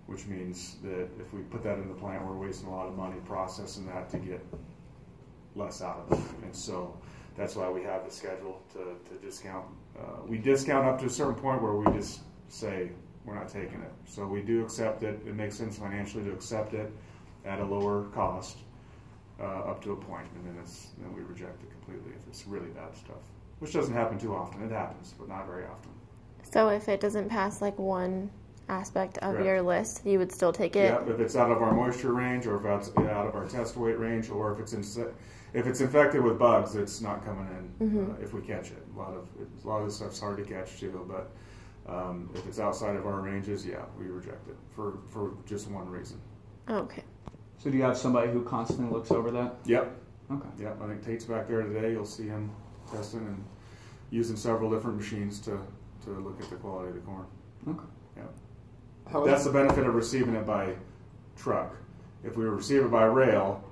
which means that if we put that in the plant, we're wasting a lot of money processing that to get less out of it. And so that's why we have the schedule to discount. We discount up to a certain point where we just say we're not taking it. So we do accept it. It makes sense financially to accept it at a lower cost up to a point, and then we reject it completely if it's really bad stuff, which doesn't happen too often. It happens, but not very often. So if it doesn't pass like one aspect of Correct. your list, you would still take it? Yeah, if it's out of our moisture range, or if it's out of our test weight range, or if it's infected with bugs, it's not coming in if we catch it. A lot of this stuff's hard to catch too, but if it's outside of our ranges, yeah, we reject it for just one reason. Oh, okay. So do you have somebody who constantly looks over that? Yep. Okay. Yep. I think Tate's back there today. You'll see him testing and using several different machines to look at the quality of the corn. Okay. Yeah. That's the benefit of receiving it by truck. If we receive it by rail,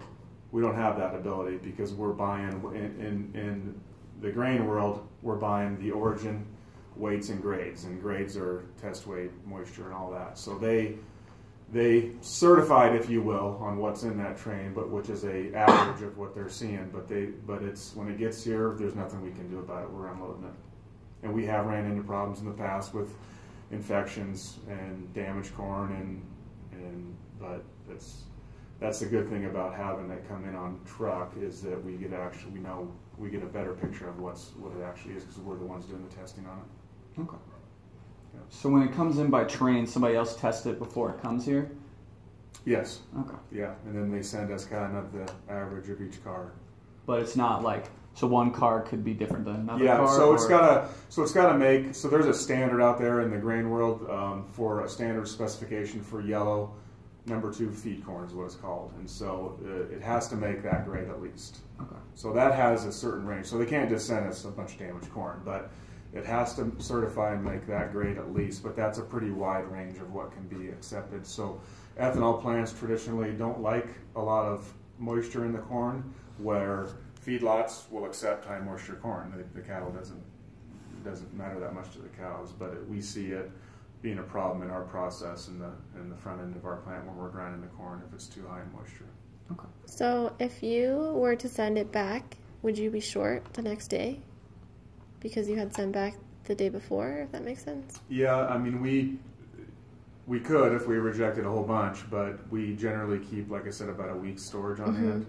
we don't have that ability because we're buying in the grain world. We're buying the origin weights and grades are test weight, moisture, and all that. So they certified, if you will, on what's in that train, but which is a average of what they're seeing. But it's when it gets here, there's nothing we can do about it. We're unloading it, and we have ran into problems in the past with infections and damaged corn, but that's the good thing about having that come in on truck is that we get a better picture of what it actually is because we're the ones doing the testing on it. Okay. So when it comes in by train, somebody else tests it before it comes here? Yes. Okay. Yeah, and then they send us kind of the average of each car. But it's not like, so one car could be different than another car? Yeah, so there's a standard out there in the grain world for a standard specification for yellow number 2 feed corn is what it's called. And so it has to make that grade at least. Okay. So that has a certain range. So they can't just send us a bunch of damaged corn, but it has to certify and make that grade at least, but that's a pretty wide range of what can be accepted. So ethanol plants traditionally don't like a lot of moisture in the corn, where feedlots will accept high moisture corn. The cattle doesn't matter that much to the cows, but we see it being a problem in our process in the front end of our plant when we're grinding the corn if it's too high in moisture. Okay. So if you were to send it back, would you be short the next day? Because you had sent back the day before, if that makes sense? Yeah, I mean, we could if we rejected a whole bunch, but we generally keep, like I said, about a week's storage on hand.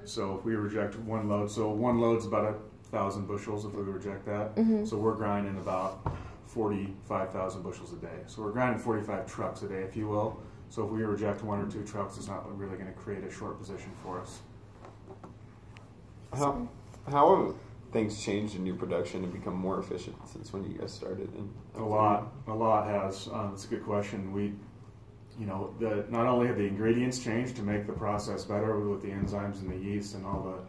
So if we reject one load, so one load's about 1,000 bushels if we reject that. So we're grinding about 45,000 bushels a day. So we're grinding 45 trucks a day, if you will. So if we reject 1 or 2 trucks, it's not really going to create a short position for us. How have things changed in your production and become more efficient since when you guys started? A lot has. That's a good question. Not only have the ingredients changed to make the process better with the enzymes and the yeast and all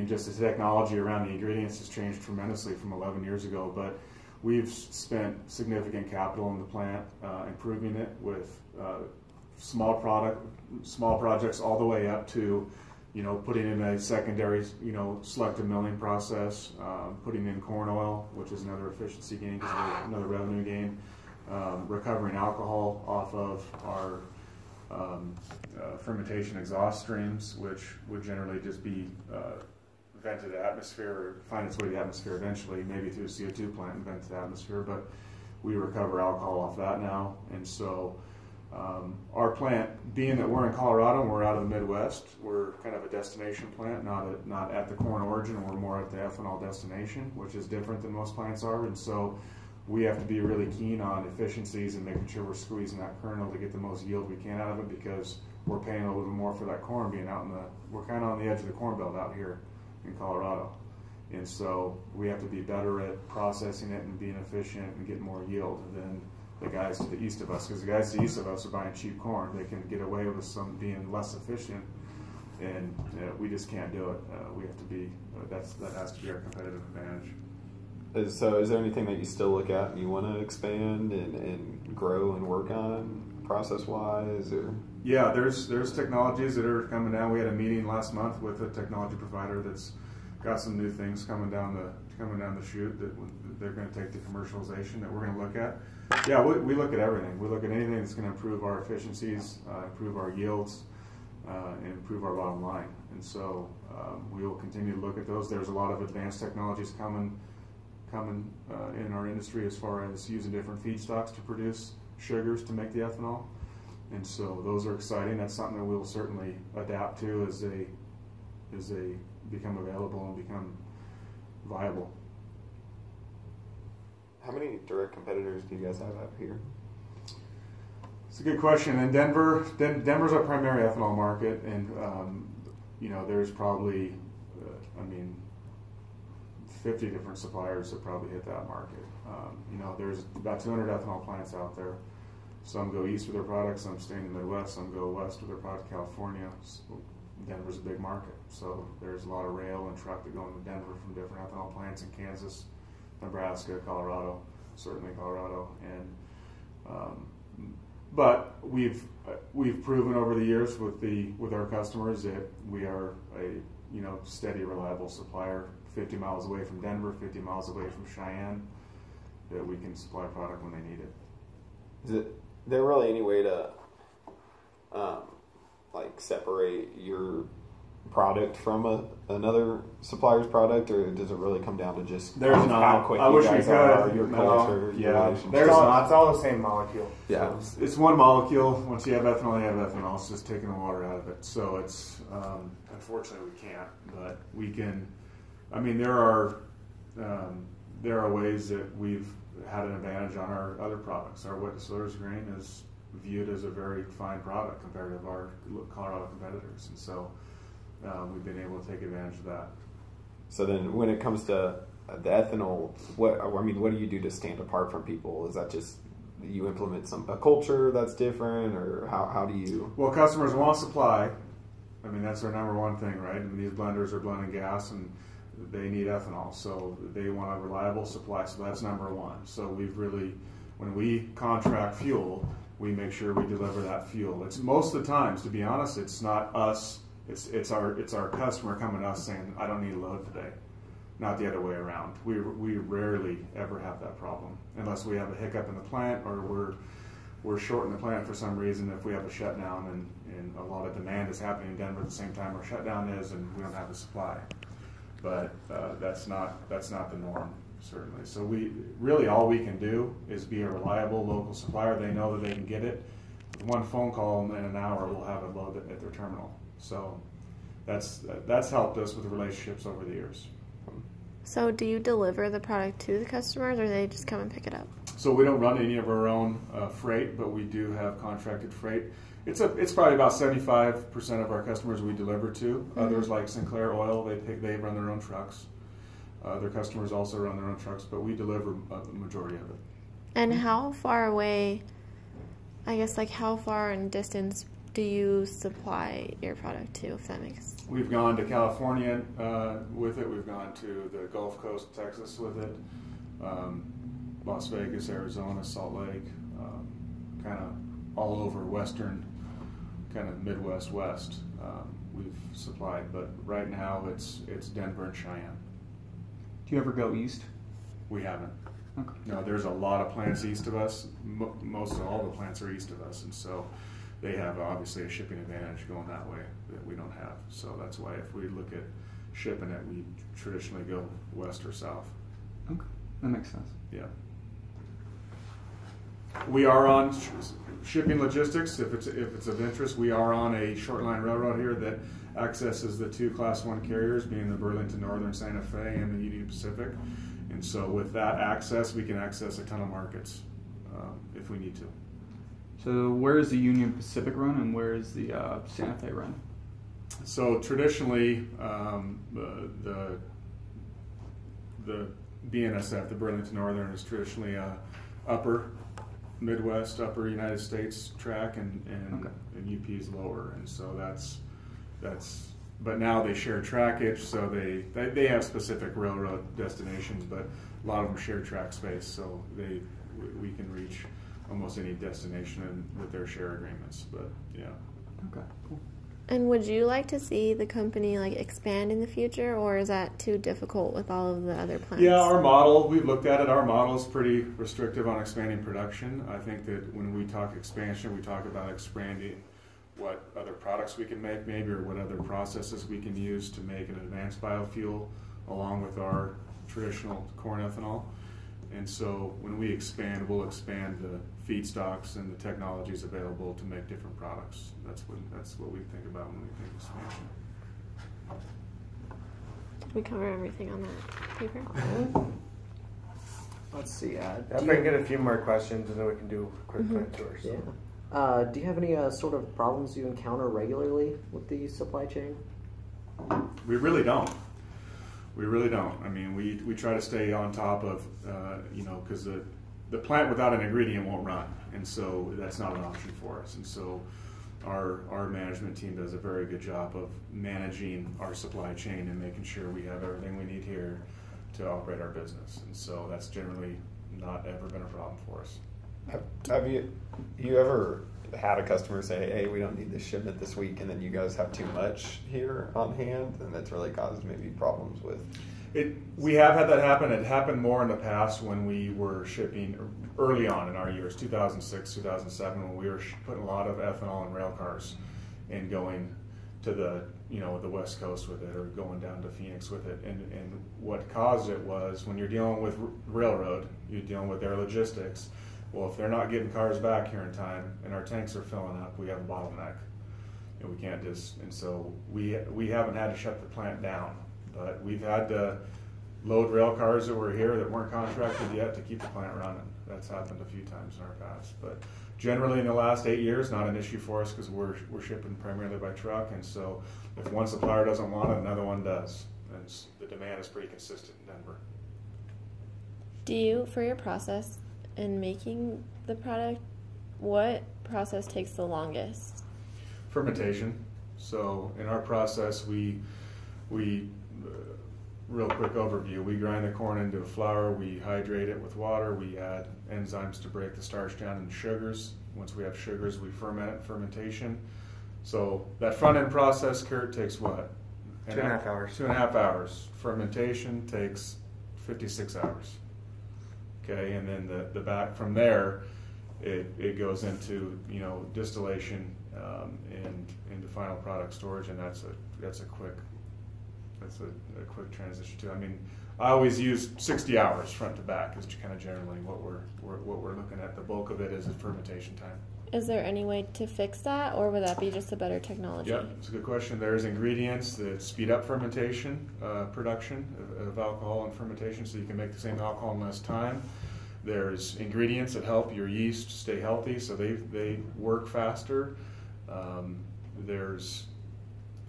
just the technology around the ingredients has changed tremendously from 11 years ago, but we've spent significant capital in the plant improving it with small projects all the way up to putting in a secondary, selective milling process, putting in corn oil, which is another efficiency gain, another revenue gain, recovering alcohol off of our fermentation exhaust streams, which would generally just be vented to the atmosphere or find its way to the atmosphere eventually, maybe through a CO2 plant and vent to the atmosphere, but we recover alcohol off that now. And so our plant, being that we're in Colorado and we're out of the Midwest, we're kind of a destination plant, not at the corn origin. We're more at the ethanol destination, which is different than most plants are. And so we have to be really keen on efficiencies and making sure we're squeezing that kernel to get the most yield we can out of it, because we're paying a little bit more for that corn being we're kind of on the edge of the corn belt out here in Colorado. And so we have to be better at processing it and being efficient and getting more yield than the guys to the east of us, because the guys to the east of us are buying cheap corn. They can get away with some being less efficient, and we just can't do it. We have to be, that has to be our competitive advantage. So is there anything that you still look at and you want to expand and grow and work on process-wise? Or? Yeah, there's technologies that are coming down. We had a meeting last month with a technology provider that's got some new things coming down the chute that they're going to take to commercialization that we're going to look at. Yeah, we look at everything. We look at anything that's going to improve our efficiencies, improve our yields, and improve our bottom line. And so we will continue to look at those. There's a lot of advanced technologies coming in our industry as far as using different feedstocks to produce sugars to make the ethanol. And so those are exciting. That's something that we'll certainly adapt to as they become available and become viable. How many direct competitors do you guys have out here? It's a good question. In Denver's our primary ethanol market, and there's probably, 50 different suppliers that probably hit that market. There's about 200 ethanol plants out there. Some go east with their products, some stay in the Midwest, some go west with their product to California. So Denver's a big market, so there's a lot of rail and truck that go into Denver from different ethanol plants in Kansas, Nebraska, Colorado, certainly Colorado, and but we've proven over the years with our customers that we are a steady, reliable supplier. 50 miles away from Denver, 50 miles away from Cheyenne, that we can supply product when they need it. Is there really any way to separate your product from another supplier's product, or does it really come down to just how quick you guys are, your culture, your relationship? It's all the same molecule. Yeah, it's one molecule. Once you have ethanol, you have ethanol. It's just taking the water out of it. So it's unfortunately we can't, but we can. There are ways that we've had an advantage on our other products. Our wet distillers grain is viewed as a very fine product compared to our Colorado competitors, and so we've been able to take advantage of that. So then, when it comes to the ethanol, what do you do to stand apart from people? Is that just you implement a culture that's different, or how do you? Well, customers want supply. That's our number one thing, right? These blenders are blending gas, and they need ethanol, so they want a reliable supply. So that's number one. So when we contract fuel, we make sure we deliver that fuel. It's most of the times, to be honest, it's not us. It's our customer coming to us saying, "I don't need a load today," not the other way around. We rarely ever have that problem unless we have a hiccup in the plant or we're short in the plant for some reason. If we have a shutdown and a lot of demand is happening in Denver at the same time our shutdown is, and we don't have the supply. But that's not the norm, certainly. So all we can do is be a reliable local supplier. They know that they can get it. With one phone call in an hour, we'll have it loaded at their terminal. So that's helped us with relationships over the years. So do you deliver the product to the customers, or they just come and pick it up? So we don't run any of our own freight, but we do have contracted freight. It's probably about 75% of our customers we deliver to. Mm-hmm. Others, like Sinclair Oil, they run their own trucks. Their customers also run their own trucks, but we deliver the majority of it. And how far away, how far in distance do you supply your product to, if that makes sense? We've gone to California with it. We've gone to the Gulf Coast, Texas with it. Las Vegas, Arizona, Salt Lake, kind of all over western, kind of Midwest, West. We've supplied, but right now it's Denver and Cheyenne. Do you ever go east? We haven't. Okay. No, there's a lot of plants east of us. Most of all the plants are east of us, and so they have obviously a shipping advantage going that way that we don't have. So that's why if we look at shipping it, we traditionally go west or south. Okay, that makes sense. Yeah. We are on shipping logistics. If it's of interest, we are on a short line railroad here that accesses the two Class 1 carriers, being the Burlington Northern Santa Fe and the Union Pacific. And so with that access, we can access a ton of markets if we need to. So where is the Union Pacific run and where is the Santa Fe run? So traditionally, the BNSF, the Burlington Northern, is traditionally upper Midwest, upper United States track, and UP is lower, and so that's. But now they share trackage, so they have specific railroad destinations, but a lot of them share track space, so we can reach almost any destination with their share agreements. But yeah. Okay. Cool. And would you like to see the company like expand in the future, or is that too difficult with all of the other plants? Yeah, our model, we've looked at it. Our model is pretty restrictive on expanding production. I think that when we talk expansion, we talk about expanding what other products we can make maybe, or what other processes we can use to make an advanced biofuel along with our traditional corn ethanol. And so when we expand, we'll expand the feedstocks and the technologies available to make different products. That's what we think about when we think expansion. Did we cover everything on that paper? Let's see. If I can get a few more questions, and then we can do quick plant tours. Yeah. Do you have any sort of problems you encounter regularly with the supply chain? We really don't. We really don't. I mean, we try to stay on top of, because the plant without an ingredient won't run, and so that's not an option for us. And so our management team does a very good job of managing our supply chain and making sure we have everything we need here to operate our business. And so that's generally not ever been a problem for us. Have you ever had a customer say, hey, we don't need this shipment this week, and then you guys have too much here on hand, and that's really caused maybe problems with it? We have had that happen. It happened more in the past when we were shipping early on in our years, 2006, 2007, when we were putting a lot of ethanol in rail cars and going to the West Coast with it, or going down to Phoenix with it. And what caused it was, when you're dealing with railroad, you're dealing with their logistics. Well, if they're not getting cars back here in time and our tanks are filling up, we have a bottleneck, and we can't and so we haven't had to shut the plant down, but we've had to load rail cars that were here that weren't contracted yet to keep the plant running. That's happened a few times in our past, but generally in the last 8 years, not an issue for us, because we're shipping primarily by truck, and so if one supplier doesn't want it, another one does, and the demand is pretty consistent in Denver. Do you, for your process in making the product, what process takes the longest? Fermentation. So in our process, we real quick overview, we grind the corn into a flour, we hydrate it with water, we add enzymes to break the starch down into sugars. Once we have sugars, we ferment it, fermentation. So that front end process, Kurt, takes what? 2.5 hours. 2.5 hours. Fermentation takes 56 hours. Okay, and then the back from there, it goes into distillation and into final product storage, and that's a quick transition too. I mean, I always use 60 hours front to back is kind of generally what we're looking at. The bulk of it is fermentation time. Is there any way to fix that, or would that be just a better technology? Yeah, it's a good question. There's ingredients that speed up fermentation, production of alcohol and fermentation, so you can make the same alcohol in less time. There's ingredients that help your yeast stay healthy, so they work faster.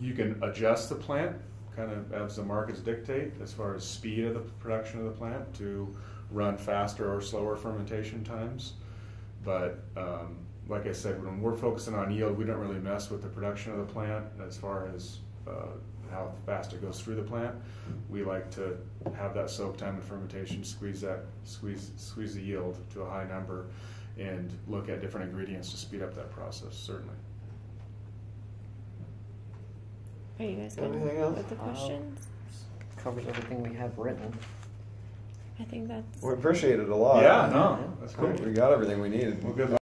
You can adjust the plant kind of as the markets dictate as far as speed of the production of the plant to run faster or slower fermentation times. But like I said, when we're focusing on yield, we don't really mess with the production of the plant as far as how fast it goes through the plant. We like to have that soak time and fermentation, squeeze the yield to a high number, and look at different ingredients to speed up that process, certainly. Are you guys good Anything else? with the questions? Covers everything we have written. I think that's... We appreciate it a lot. Yeah, no, that's cool. We got everything we needed. Well, good luck.